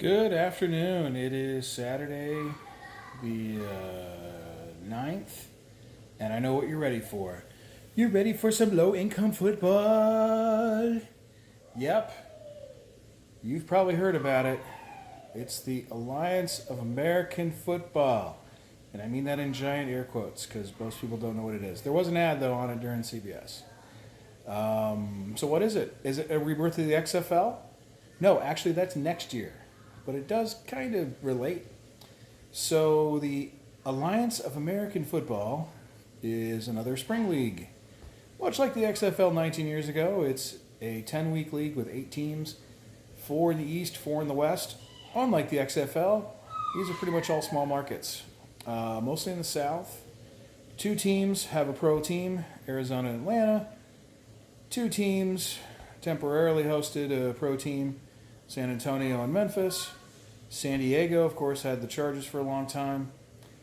Good afternoon. It is Saturday, the 9th, and I know what you're ready for. You're ready for some low income football? Yep. You've probably heard about it. It's the Alliance of American Football. And I mean that in giant air quotes because most people don't know what it is. There was an ad, though, on it during CBS. So what is it? Is it a rebirth of the XFL? No, actually, that's next year. But it does kind of relate. So the Alliance of American Football is another spring league. Much like the XFL 19 years ago, it's a 10-week league with 8 teams, 4 in the East, 4 in the West. Unlike the XFL, these are pretty much all small markets, mostly in the South. 2 teams have a pro team, Arizona and Atlanta. 2 teams temporarily hosted a pro team, San Antonio and Memphis. San Diego, of course, had the Chargers for a long time.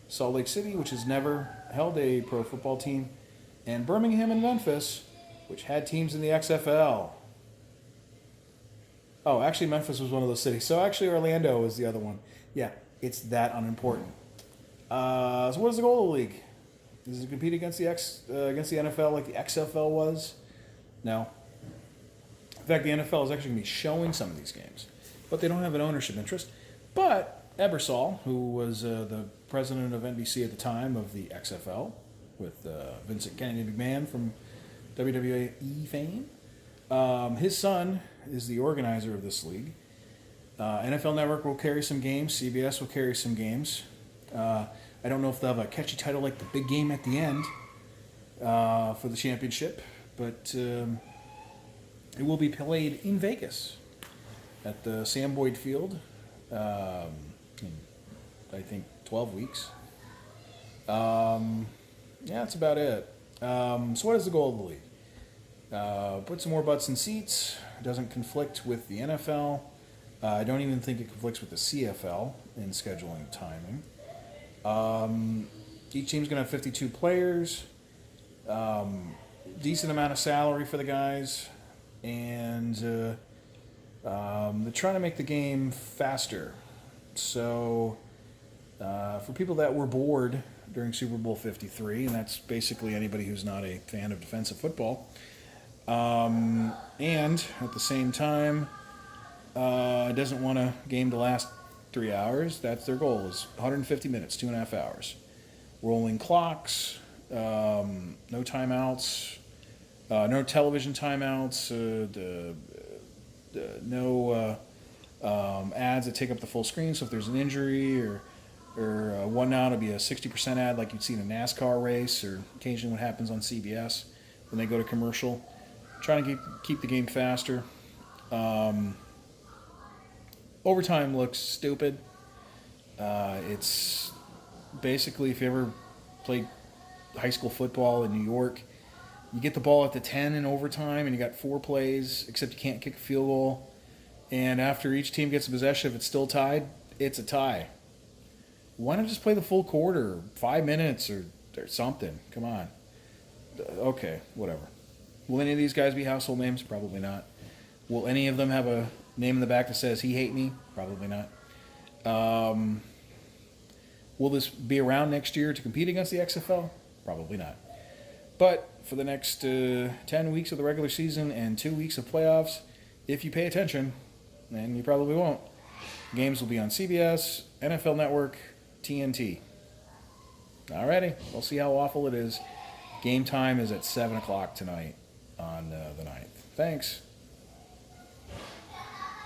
Salt Lake City, which has never held a pro football team. And Birmingham and Memphis, which had teams in the XFL. Oh, actually, Memphis was one of those cities. So actually, Orlando is the other one. Yeah, it's that unimportant. So what is the goal of the league? Is it compete against the NFL like the XFL was? No. In fact, the NFL is actually going to be showing some of these games, but they don't have an ownership interest. But Ebersol, who was the president of NBC at the time of the XFL, with Vincent Kennedy McMahon from WWE fame, his son is the organizer of this league. NFL Network will carry some games. CBS will carry some games. I don't know if they'll have a catchy title like the big game at the end for the championship, but it will be played in Vegas at the Sam Boyd Field in, I think, 12 weeks. Yeah, that's about it. So what is the goal of the league? Put some more butts in seats. It doesn't conflict with the NFL. I don't even think it conflicts with the CFL in scheduling timing. Each team's going to have 52 players. Decent amount of salary for the guys. And they're trying to make the game faster. So for people that were bored during Super Bowl 53, and that's basically anybody who's not a fan of defensive football, and at the same time doesn't want a game to last 3 hours, that's their goal, is 150 minutes, 2.5 hours. Rolling clocks, no timeouts, no television timeouts, no ads that take up the full screen. So if there's an injury or one now, it'll be a 60% ad like you'd see in a NASCAR race, or occasionally what happens on CBS when they go to commercial. Trying to keep the game faster. Overtime looks stupid. It's basically, if you ever played high school football in New York, you get the ball at the 10 in overtime, and you got 4 plays, except you can't kick a field goal. And after each team gets a possession, if it's still tied, it's a tie. Why not just play the full quarter, 5 minutes, or something? Come on. Okay, whatever. Will any of these guys be household names? Probably not. Will any of them have a name in the back that says, "He hate me"? Probably not. Will this be around next year to compete against the XFL? Probably not. But for the next 10 weeks of the regular season and 2 weeks of playoffs, if you pay attention, and you probably won't, games will be on CBS, NFL Network, TNT. Alrighty, we'll see how awful it is. Game time is at 7 o'clock tonight on the 9th. Thanks.